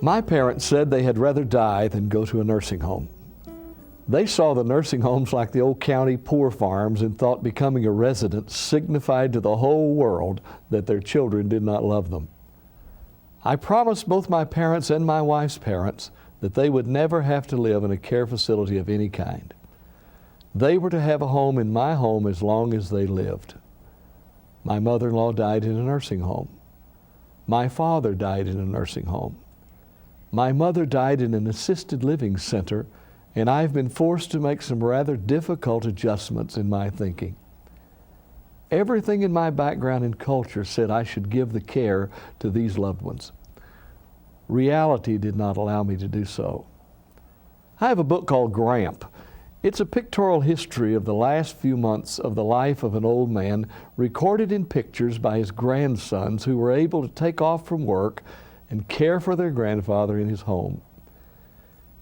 My parents said they had rather die than go to a nursing home. They saw the nursing homes like the old county poor farms and thought becoming a resident signified to the whole world that their children did not love them. I promised both my parents and my wife's parents that they would never have to live in a care facility of any kind. They were to have a home in my home as long as they lived. My mother-in-law died in a nursing home. My father died in a nursing home. My mother died in an assisted living center, and I've been forced to make some rather difficult adjustments in my thinking. Everything in my background and culture said I should give the care to these loved ones. Reality did not allow me to do so. I have a book called Gramp. It's a pictorial history of the last few months of the life of an old man, recorded in pictures by his grandsons who were able to take off from work and care for their grandfather in his home.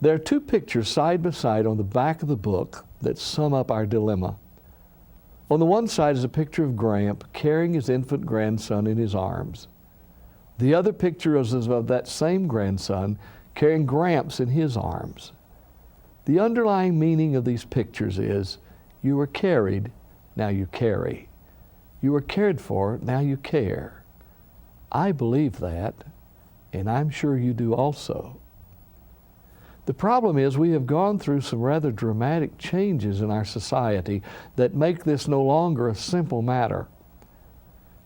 There are two pictures side by side on the back of the book that sum up our dilemma. On the one side is a picture of Gramp carrying his infant grandson in his arms. The other picture is of that same grandson carrying Gramps in his arms. The underlying meaning of these pictures is, you were carried, now you carry. You were cared for, now you care. I believe that, and I'm sure you do also. The problem is we have gone through some rather dramatic changes in our society that make this no longer a simple matter.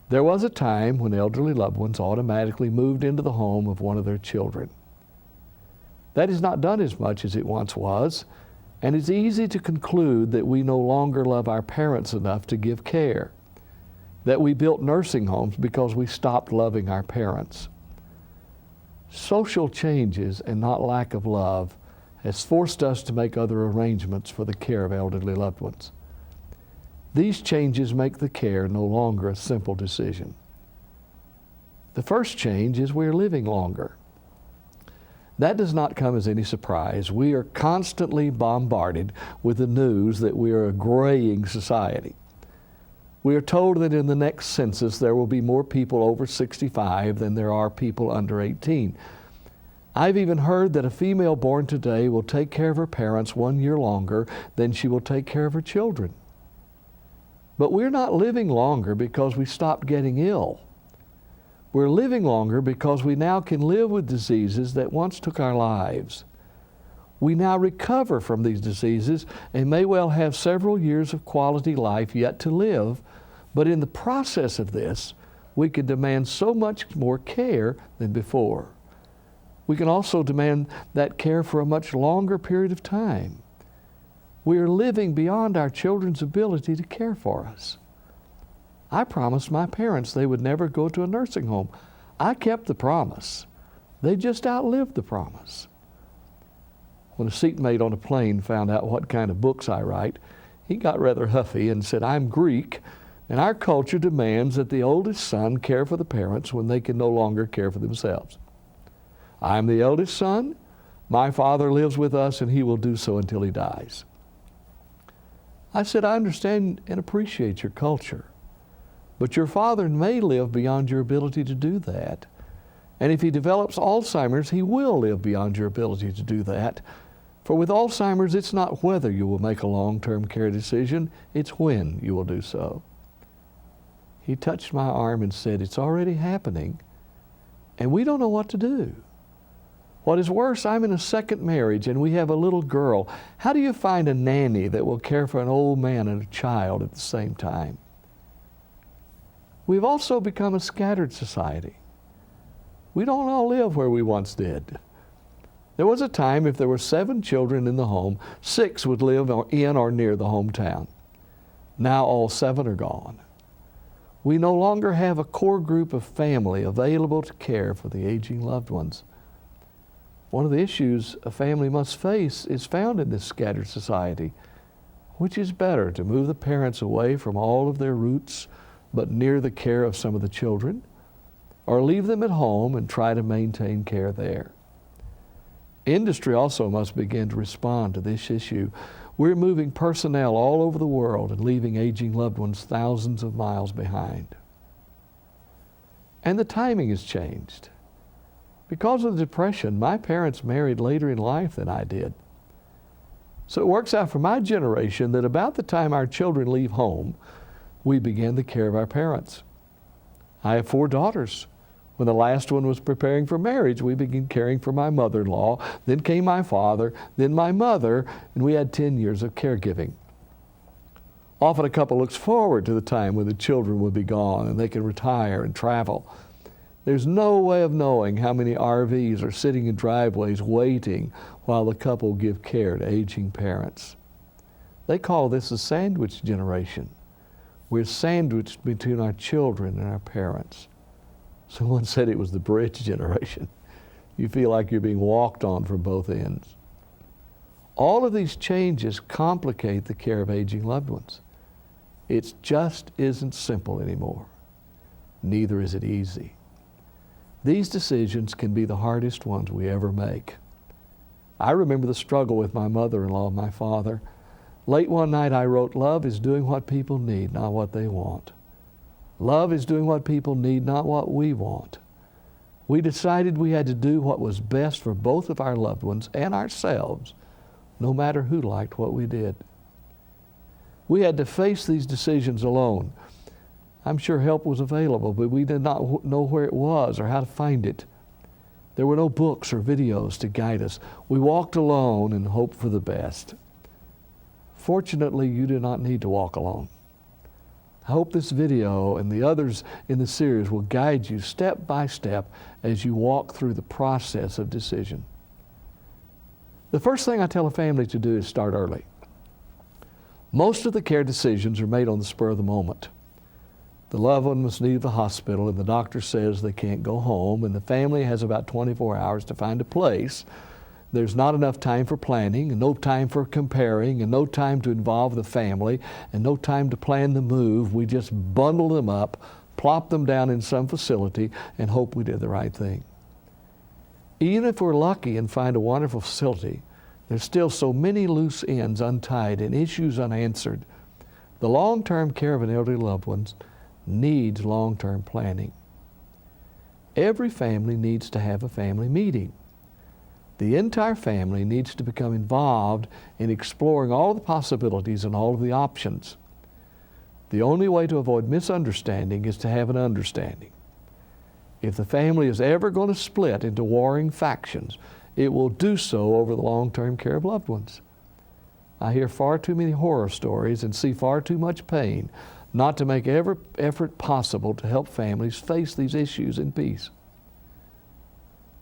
There was a time when elderly loved ones automatically moved into the home of one of their children. That is not done as much as it once was, and it's easy to conclude that we no longer love our parents enough to give care, that we built nursing homes because we stopped loving our parents. Social changes and not lack of love has forced us to make other arrangements for the care of elderly loved ones. These changes make the care no longer a simple decision. The first change is we're living longer. That does not come as any surprise. We are constantly bombarded with the news that we are a graying society. We are told that in the next census there will be more people over 65 than there are people under 18. I've even heard that a female born today will take care of her parents 1 year longer than she will take care of her children. But we're not living longer because we stopped getting ill. We're living longer because we now can live with diseases that once took our lives. We now recover from these diseases and may well have several years of quality life yet to live, but in the process of this, we can demand so much more care than before. We can also demand that care for a much longer period of time. We are living beyond our children's ability to care for us. I promised my parents they would never go to a nursing home. I kept the promise. They just outlived the promise. When a seatmate on a plane found out what kind of books I write, he got rather huffy and said, "I'm Greek, and our culture demands that the oldest son care for the parents when they can no longer care for themselves. I'm the eldest son. My father lives with us, and he will do so until he dies." I said, "I understand and appreciate your culture, but your father may live beyond your ability to do that. And if he develops Alzheimer's, he will live beyond your ability to do that. For with Alzheimer's, it's not whether you will make a long-term care decision, it's when you will do so." He touched my arm and said, "It's already happening, and we don't know what to do. What is worse, I'm in a second marriage and we have a little girl. How do you find a nanny that will care for an old man and a child at the same time?" We've also become a scattered society. We don't all live where we once did. There was a time if there were 7 children in the home, 6 would live in or near the hometown. Now all 7 are gone. We no longer have a core group of family available to care for the aging loved ones. One of the issues a family must face is found in this scattered society. Which is better, to move the parents away from all of their roots but near the care of some of the children, or leave them at home and try to maintain care there? Industry also must begin to respond to this issue. We're moving personnel all over the world and leaving aging loved ones thousands of miles behind. And the timing has changed. Because of the Depression, my parents married later in life than I did. So it works out for my generation that about the time our children leave home, we begin the care of our parents. I have 4 daughters. When the last one was preparing for marriage, we began caring for my mother-in-law, then came my father, then my mother, and we had 10 years of caregiving. Often a couple looks forward to the time when the children will be gone and they can retire and travel. There's no way of knowing how many RVs are sitting in driveways waiting while the couple give care to aging parents. They call this a sandwich generation. We're sandwiched between our children and our parents. Someone said it was the bridge generation. You feel like you're being walked on from both ends. All of these changes complicate the care of aging loved ones. It just isn't simple anymore. Neither is it easy. These decisions can be the hardest ones we ever make. I remember the struggle with my mother-in-law and my father. Late one night I wrote, "Love is doing what people need, not what they want. Love is doing what people need, not what we want." We decided we had to do what was best for both of our loved ones and ourselves, no matter who liked what we did. We had to face these decisions alone. I'm sure help was available, but we did not know where it was or how to find it. There were no books or videos to guide us. We walked alone and hoped for the best. Fortunately, you do not need to walk alone. I hope this video and the others in the series will guide you step by step as you walk through the process of decision. The first thing I tell a family to do is start early. Most of the care decisions are made on the spur of the moment. The loved one must leave the hospital and the doctor says they can't go home, and the family has about 24 hours to find a place. There's not enough time for planning, and no time for comparing, and no time to involve the family, and no time to plan the move. We just bundle them up, plop them down in some facility, and hope we did the right thing. Even if we're lucky and find a wonderful facility, there's still so many loose ends untied and issues unanswered. The long-term care of an elderly loved one needs long-term planning. Every family needs to have a family meeting. The entire family needs to become involved in exploring all the possibilities and all of the options. The only way to avoid misunderstanding is to have an understanding. If the family is ever going to split into warring factions, it will do so over the long-term care of loved ones. I hear far too many horror stories and see far too much pain not to make every effort possible to help families face these issues in peace.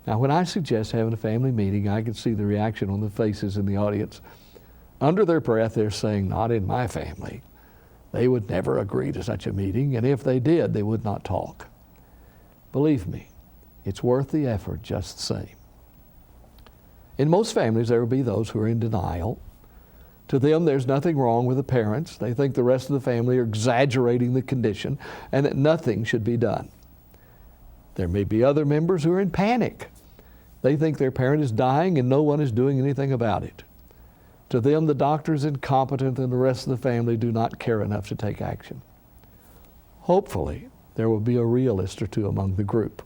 Now, when I suggest having a family meeting, I can see the reaction on the faces in the audience. Under their breath, they're saying, "Not in my family. They would never agree to such a meeting, and if they did, they would not talk." Believe me, it's worth the effort just the same. In most families, there will be those who are in denial. To them, there's nothing wrong with the parents. They think the rest of the family are exaggerating the condition and that nothing should be done. There may be other members who are in panic. They think their parent is dying and no one is doing anything about it. To them, the doctor is incompetent and the rest of the family do not care enough to take action. Hopefully, there will be a realist or two among the group.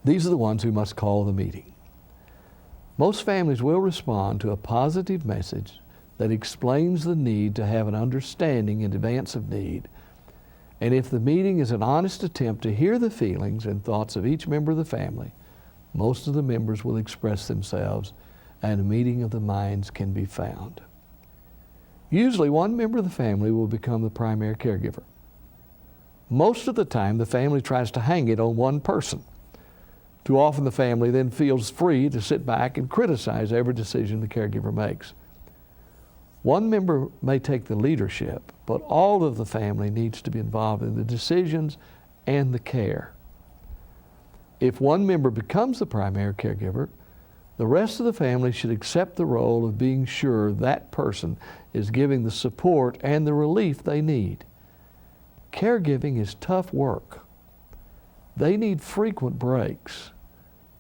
These are the ones who must call the meeting. Most families will respond to a positive message that explains the need to have an understanding in advance of need. And if the meeting is an honest attempt to hear the feelings and thoughts of each member of the family, most of the members will express themselves and a meeting of the minds can be found. Usually one member of the family will become the primary caregiver. Most of the time the family tries to hang it on one person. Too often the family then feels free to sit back and criticize every decision the caregiver makes. One member may take the leadership, but all of the family needs to be involved in the decisions and the care. If one member becomes the primary caregiver, the rest of the family should accept the role of being sure that person is giving the support and the relief they need. Caregiving is tough work. They need frequent breaks.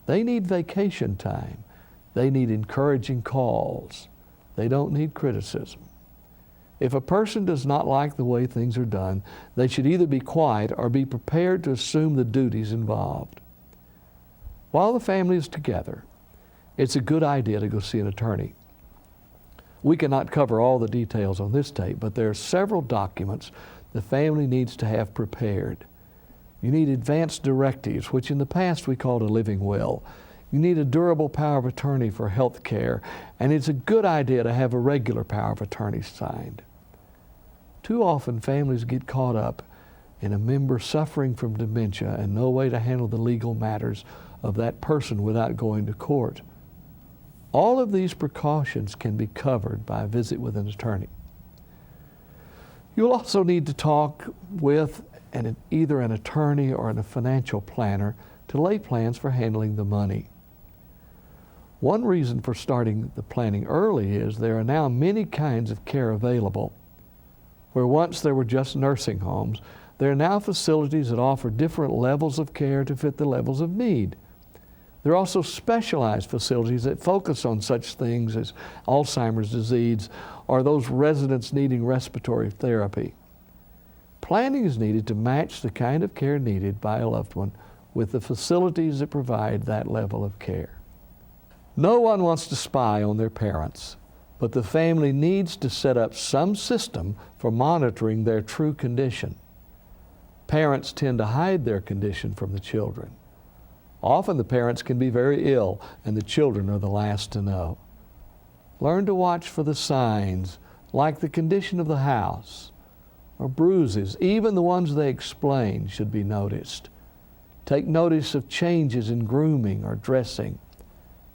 They need vacation time. They need encouraging calls. They don't need criticism. If a person does not like the way things are done, they should either be quiet or be prepared to assume the duties involved. While the family is together, it's a good idea to go see an attorney. We cannot cover all the details on this tape, but there are several documents the family needs to have prepared. You need advance directives, which in the past we called a living will. You need a durable power of attorney for health care, and it's a good idea to have a regular power of attorney signed. Too often families get caught up in a member suffering from dementia and no way to handle the legal matters of that person without going to court. All of these precautions can be covered by a visit with an attorney. You'll also need to talk with either an attorney or a financial planner to lay plans for handling the money. One reason for starting the planning early is there are now many kinds of care available. Where once there were just nursing homes, there are now facilities that offer different levels of care to fit the levels of need. There are also specialized facilities that focus on such things as Alzheimer's disease or those residents needing respiratory therapy. Planning is needed to match the kind of care needed by a loved one with the facilities that provide that level of care. No one wants to spy on their parents, but the family needs to set up some system for monitoring their true condition. Parents tend to hide their condition from the children. Often the parents can be very ill and the children are the last to know. Learn to watch for the signs, like the condition of the house, or bruises. Even the ones they explain should be noticed. Take notice of changes in grooming or dressing.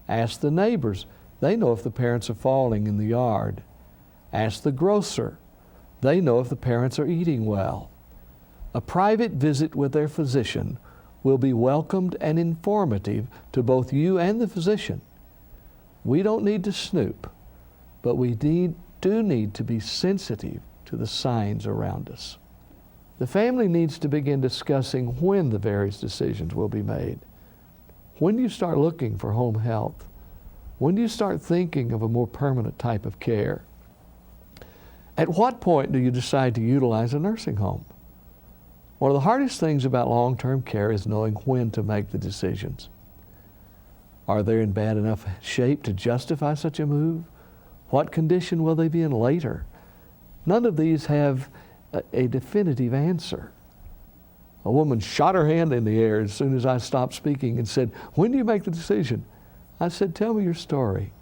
Ask the neighbors. They know if the parents are falling in the yard. Ask the grocer. They know if the parents are eating well. A private visit with their physician will be welcomed and informative to both you and the physician. We don't need to snoop, but we do need to be sensitive to the signs around us. The family needs to begin discussing when the various decisions will be made. When do you start looking for home health? When do you start thinking of a more permanent type of care? At what point do you decide to utilize a nursing home? One of the hardest things about long-term care is knowing when to make the decisions. Are they in bad enough shape to justify such a move? What condition will they be in later? None of these have a definitive answer. A woman shot her hand in the air as soon as I stopped speaking and said, "When do you make the decision?" I said, "Tell me your story."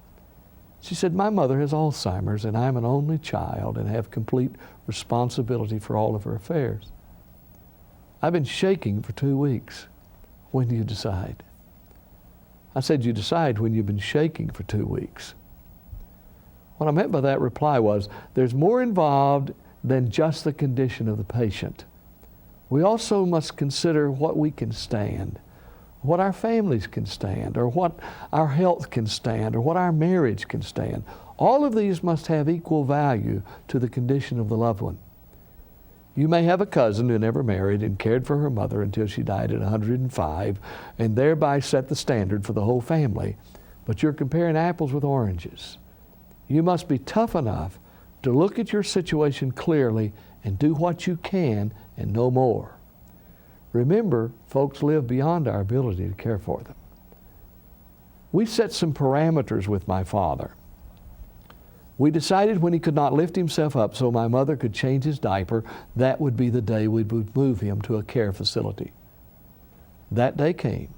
She said, "My mother has Alzheimer's and I'm an only child and have complete responsibility for all of her affairs. I've been shaking for 2 weeks. When do you decide?" I said, "You decide when you've been shaking for 2 weeks." What I meant by that reply was, there's more involved than just the condition of the patient. We also must consider what we can stand, what our families can stand, or what our health can stand, or what our marriage can stand. All of these must have equal value to the condition of the loved one. You may have a cousin who never married and cared for her mother until she died at 105 and thereby set the standard for the whole family, but you're comparing apples with oranges. You must be tough enough to look at your situation clearly and do what you can and no more. Remember, folks live beyond our ability to care for them. We set some parameters with my father. We decided when he could not lift himself up so my mother could change his diaper, that would be the day we would move him to a care facility. That day came.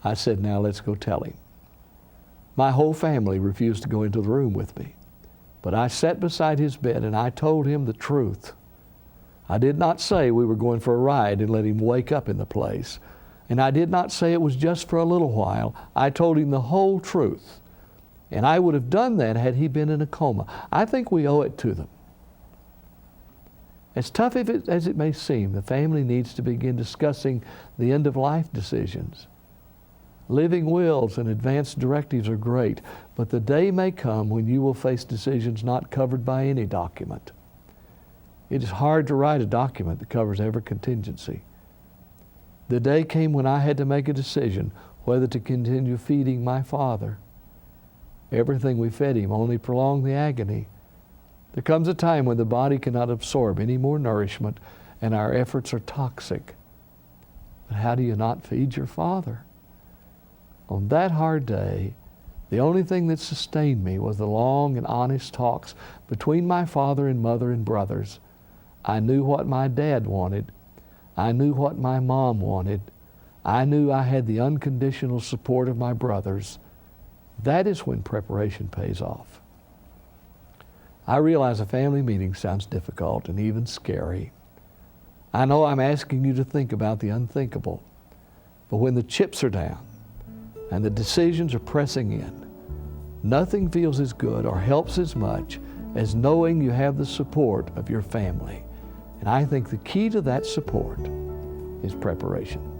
I said, "Now let's go tell him." My whole family refused to go into the room with me, but I sat beside his bed and I told him the truth. I did not say we were going for a ride and let him wake up in the place, and I did not say it was just for a little while. I told him the whole truth. And I would have done that had he been in a coma. I think we owe it to them. As tough as it may seem, the family needs to begin discussing the end-of-life decisions. Living wills and advance directives are great, but the day may come when you will face decisions not covered by any document. It is hard to write a document that covers every contingency. The day came when I had to make a decision whether to continue feeding my father. Everything we fed him only prolonged the agony. There comes a time when the body cannot absorb any more nourishment and our efforts are toxic. But how do you not feed your father? On that hard day, the only thing that sustained me was the long and honest talks between my father and mother and brothers. I knew what my dad wanted. I knew what my mom wanted. I knew I had the unconditional support of my brothers. That is when preparation pays off. I realize a family meeting sounds difficult and even scary. I know I'm asking you to think about the unthinkable. But when the chips are down and the decisions are pressing in, nothing feels as good or helps as much as knowing you have the support of your family. And I think the key to that support is preparation.